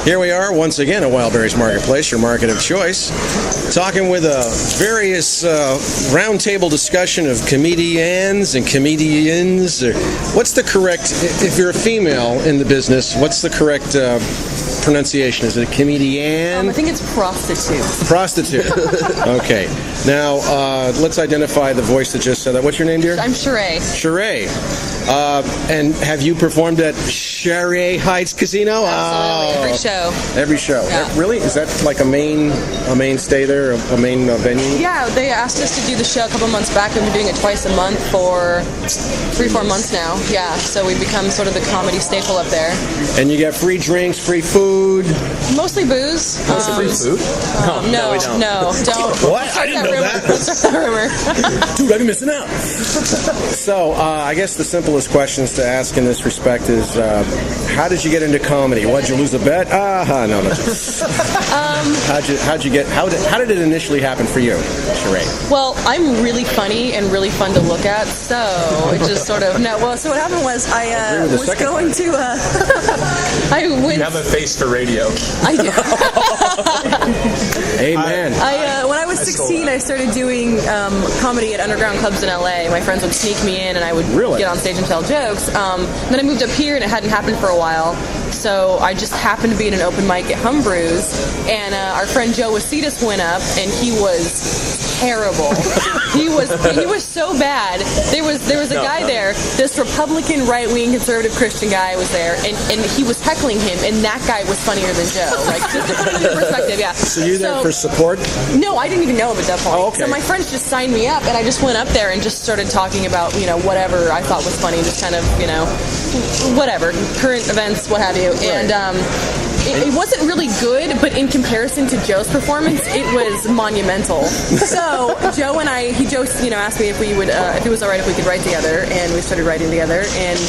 Here we are once again at Wildberries Marketplace, your market of choice, talking with a various roundtable discussion of comedians and comedians. What's the correct, if you're a female in the business, what's the correct pronunciation? Is it a comedian? I think it's prostitute. Prostitute. Okay. Now, let's identify the voice that just said that. What's your name, dear? I'm Sherae. Sherae. And have you performed at Sherae Heights Casino? Absolutely. Every show. Every show. Yeah. Really? Is that like a mainstay there, a main venue? Yeah, they asked us to do the show a couple months back. We've been doing it twice a month for 3-4 months now. Yeah, so we've become sort of the comedy staple up there. And you get free drinks, free food? Mostly booze. Mostly free food? No, we don't. No, don't. What? I didn't know that. Don't start that rumor. Dude, I've been missing out. So, I guess the simplest questions to ask in this respect is, how did you get into comedy? What, did you lose a bet? No. How did it initially happen for you, Sherae? Well, I'm really funny and really fun to look at, so it just sort of so what happened was I was going to I went. You have a face for radio. I do. Amen. When I was 16, I started doing comedy at underground clubs in LA. My friends would sneak me in, and I would get on stage and tell jokes. Then I moved up here, and it hadn't happened for a while. So I just happened to be at an open mic at Humbrew's, and our friend Joe Wasetis went up, and he was terrible. He was so bad. There was a guy there, this Republican right-wing conservative Christian guy was there, and he was heckling him, and that guy was funnier than Joe. Like, just to put it in perspective, yeah. So you're there for support? No, I didn't even know him at that point. Oh, okay. So my friends just signed me up, and I just went up there and just started talking about, whatever I thought was funny, just kind of, whatever, current events, what have you. Right. And it wasn't really good, but in comparison to Joe's performance, it was monumental. So Joe and Joe asked me if we would, if it was all right if we could write together, and we started writing together, and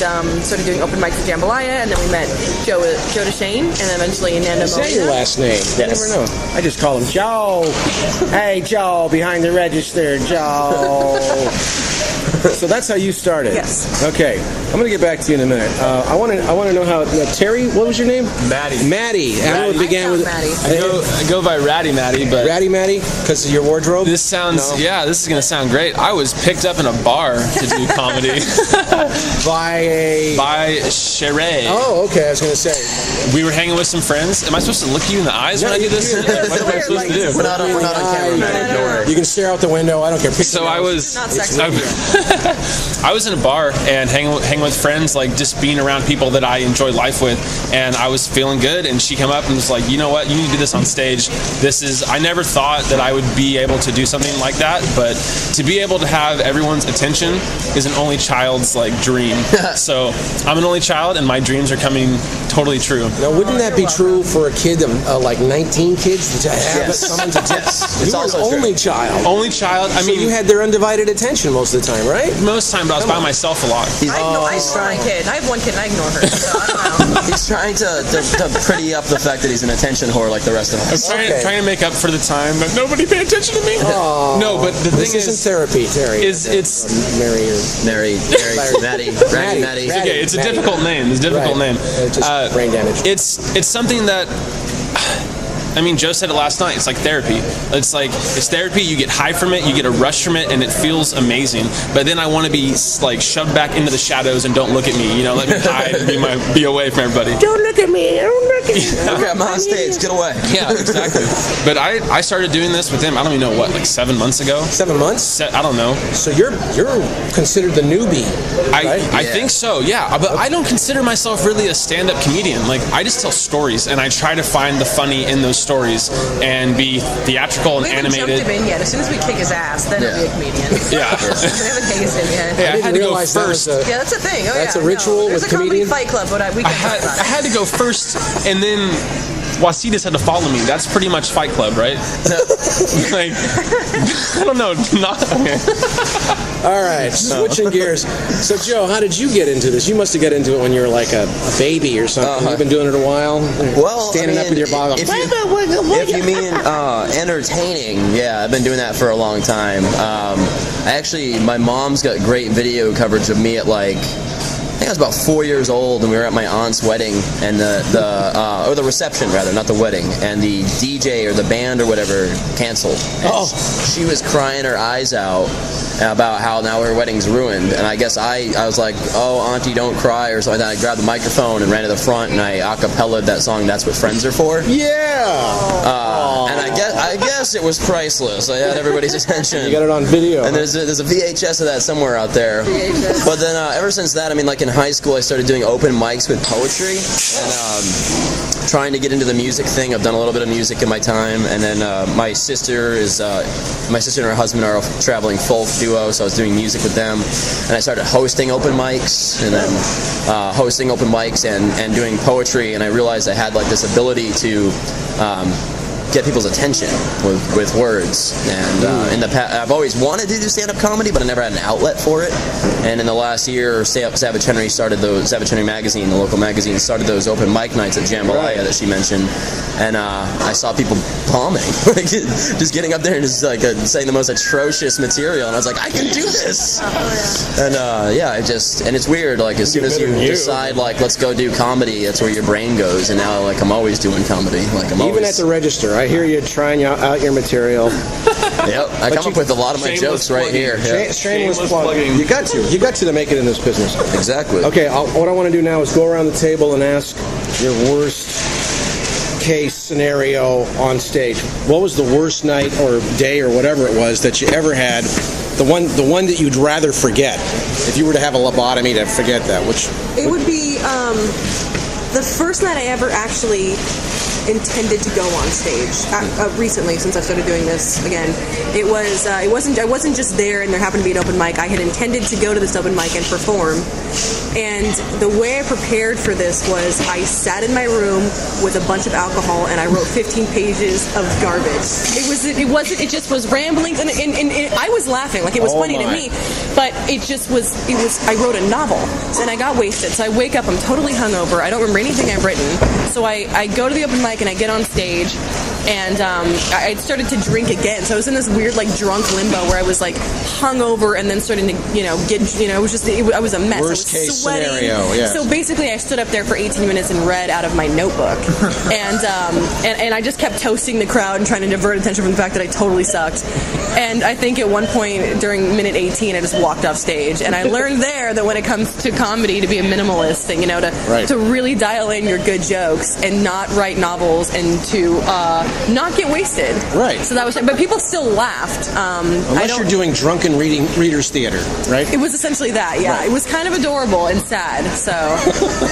started doing open mics at Jambalaya, and then we met Joe Deschaine, and then eventually Nando. Is that your last name? Yes. I never know. I just call him Joe. Hey, Joe, behind the register, Joe. So that's how you started. Yes. Okay, I'm going to get back to you in a minute. I want to know how Terry. What was your name? Maty. Maty. I know it began with Maty. I go by Ratty Maty, but Ratty Maty because of your wardrobe. This sounds this is gonna sound great. I was picked up in a bar to do comedy by Sherae. Oh, okay. I was going to say we were hanging with some friends. Am I supposed to look you in the eyes when I do this? What am I supposed to do? We're not on camera, man. Don't worry. You can stare out the window. I don't care. So I was. Not sexy. I was in a bar and hanging with friends, like just being around people that I enjoy life with, and I was feeling good, and she came up and was like, you know what, you need to do this on stage. I never thought that I would be able to do something like that, but to be able to have everyone's attention is an only child's dream. So I'm an only child, and my dreams are coming totally true. Now, wouldn't that be true for a kid of 19 kids to have someone to Yes. You were an only child. Only child. I mean, you had their undivided attention most of the time, right? most of the time, but I was by myself a lot. I ignore my kid. I have one kid, and I ignore her. So I don't know. He's trying to pretty up the fact that he's an attention whore like the rest of us. I'm trying to make up for the time that nobody paid attention to me. No, but the thing This isn't therapy, Terry. it's Mary, Maty. okay. It's a difficult name. It's a difficult name. Just brain damage. It's something that. I mean, Joe said it last night. It's like therapy. It's therapy. You get high from it, you get a rush from it, and it feels amazing. But then I want to be shoved back into the shadows and don't look at me. Let me hide and be away from everybody. Don't look at me. Don't look at me. Okay, I'm on stage. Get away. Yeah, exactly. But I started doing this with him. I don't even know what, 7 months ago. 7 months? I don't know. So you're considered the newbie, right? I think so. Yeah, but I don't consider myself really a stand-up comedian. I just tell stories, and I try to find the funny in those stories and be theatrical and animated. We haven't jumped him in yet. As soon as we kick his ass, then he'll be a comedian. Yeah. We haven't kicked his in yet. Hey, I had to go realize first. Yeah, that's a thing. That's a ritual There's with a comedy comedian? fight club, but we can talk about I had to go first, and then Wasetis had to follow me. That's pretty much Fight Club, right? I don't know. All right, switching gears. So, Joe, how did you get into this? You must have got into it when you were like a baby or something. You've been doing it a while? Well, standing up with your bottle. If you mean entertaining, yeah, I've been doing that for a long time. My mom's got great video coverage of me at think I was about 4 years old, and we were at my aunt's wedding, and or the reception rather, not the wedding, and the DJ or the band or whatever canceled. And she was crying her eyes out about how now her wedding's ruined, and I guess I was like, oh, auntie, don't cry, or something like that. I grabbed the microphone and ran to the front, and I a-cappella'd that song, That's What Friends Are For. Yeah! And I guess it was priceless. I had everybody's attention. You got it on video. And there's a VHS of that somewhere out there. VHS. But then ever since that, I mean, like in high school, I started doing open mics with poetry, and trying to get into the music thing. I've done a little bit of music in my time, and then my sister and her husband are a traveling folk duo, so I was doing music with them, and I started hosting open mics, and then hosting open mics and doing poetry, and I realized I had like this ability to get people's attention with words, and in the past, I've always wanted to do stand-up comedy, but I never had an outlet for it. And in the last year, Savage Henry magazine, the local magazine, started those open mic nights at Jambalaya that she mentioned, and I saw people bombing, like, just getting up there and just like saying the most atrocious material, and I was like, I can do this. And and it's weird, like as soon as you decide like let's go do comedy, that's where your brain goes, and now like I'm always doing comedy, like I'm even at the register. I hear you trying out your material. Yep, I come up with a lot of my jokes right here. Shameless plugging. You got to make it in this business. Exactly. Okay, what I want to do now is go around the table and ask your worst case scenario on stage. What was the worst night or day or whatever it was that you ever had? The one that you'd rather forget. If you were to have a lobotomy to forget that, which it would be the first night I ever actually intended to go on stage recently, since I've started doing this again. I wasn't just there and there happened to be an open mic. I had intended to go to this open mic and perform, and the way I prepared for this was I sat in my room with a bunch of alcohol and I wrote 15 pages of garbage. It just was ramblings, and I was laughing, like it was funny to me, but it was I wrote a novel and I got wasted. So I wake up, I'm totally hungover, I don't remember anything I've written, so I go to the open mic and I get on stage, and I started to drink again. So I was in this weird like drunk limbo where I was like hungover and then starting to I was a mess. Worst I was case sweating. scenario. Yes. So basically, I stood up there for 18 minutes and read out of my notebook, and I just kept toasting the crowd and trying to divert attention from the fact that I totally sucked. And I think at one point during minute 18, I just walked off stage, and I learned there that when it comes to comedy, to be a minimalist, and to really dial in your good jokes and not write novels and to not get wasted. Right. So that was, but people still laughed. Unless you're doing drunken readers theater, right? It was essentially that. Yeah, It was kind of adorable and sad. So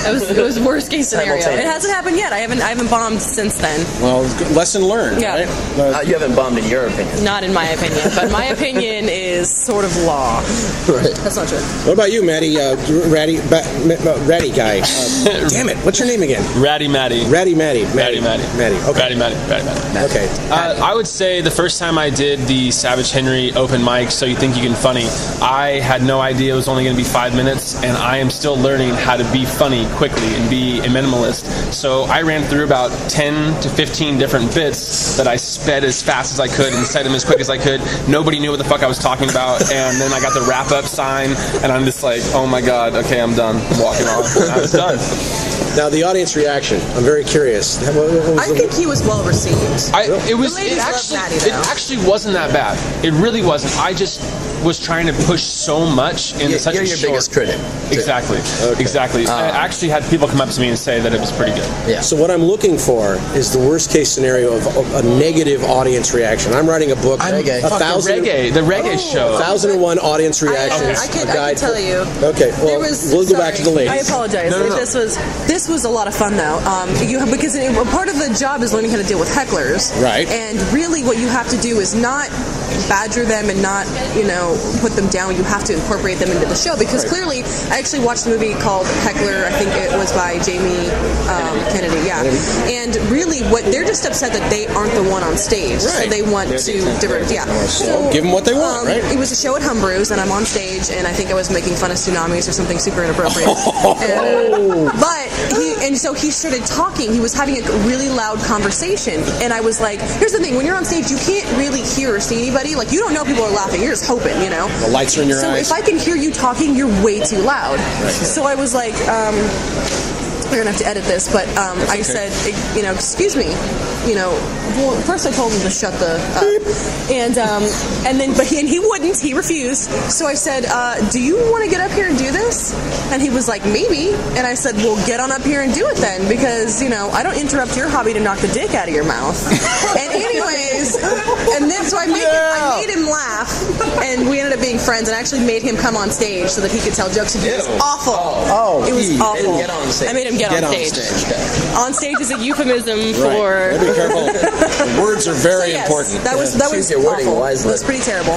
it was worst case scenario. It hasn't happened yet. I haven't bombed since then. Well, lesson learned. Yeah. Right? You haven't bombed in your opinion. Not in my opinion, but my opinion is sort of law. Right. That's not true. What about you, Maty? Ratty guy. Damn it! What's your name again? Ratty Maty. Ratty Maty. Ratty Maty. Okay. Ratty Maty. Okay. I would say the first time I did the Savage Henry open mic, So You Think You Can Funny, I had no idea it was only going to be 5 minutes, and I am still learning how to be funny quickly and be a minimalist. So I ran through about 10 to 15 different bits that I sped as fast as I could and said them as quick as I could. Nobody knew what the fuck I was talking about, and then I got the wrap-up sign, and I'm just like, oh my god, okay, I'm done. I'm walking off, and I was done. Now, the audience reaction. I'm very curious. I think he was well received. It actually wasn't that bad. It really wasn't. I just was trying to push so much in such a short... You're your biggest critic. Exactly. Okay. Exactly. I actually had people come up to me and say that it was pretty good. Yeah. So what I'm looking for is the worst case scenario of a negative audience reaction. I'm writing a book. The reggae show. 1001 audience reactions. I can tell you. Okay. Well, we'll go back to the ladies. I apologize. No. This was a lot of fun though. Because part of the job is learning how to deal with hecklers. Right. And really, what you have to do is not badger them and not put them down. You have to incorporate them into the show, because clearly, I actually watched a movie called Heckler. I think it was by Jamie Kennedy. Yeah. And really, they're just upset that they aren't the one on stage, so they want to divert. Yeah. So give them what they want. Right. It was a show at Humbrew's, and I'm on stage, and I think I was making fun of tsunamis or something super inappropriate. So he started talking. He was having a really loud conversation, and I was like, "Here's the thing: when you're on stage, you can't really hear or see anybody. Like, you don't know people are laughing. You're just hoping. time, you know? The lights are in your so eyes. if I can hear you talking, you're way too loud. So I was like, we're gonna have to edit this, but I said, you know, excuse me, you know. Well, first I told him to shut the and then but he wouldn't. He refused. So I said, do you want to get up here and do this? And he was like, maybe. And I said, well, get on up here and do it then, because you know I don't interrupt your hobby to knock the dick out of your mouth. And anyways, and then so I made him laugh, and we ended up being friends. And I actually made him come on stage so that he could tell jokes. It was awful. It was awful. Get on stage. I made him get on stage. On stage is a euphemism for. Be careful. The words are very important. That was Choose your wording awful. wisely. It was pretty terrible.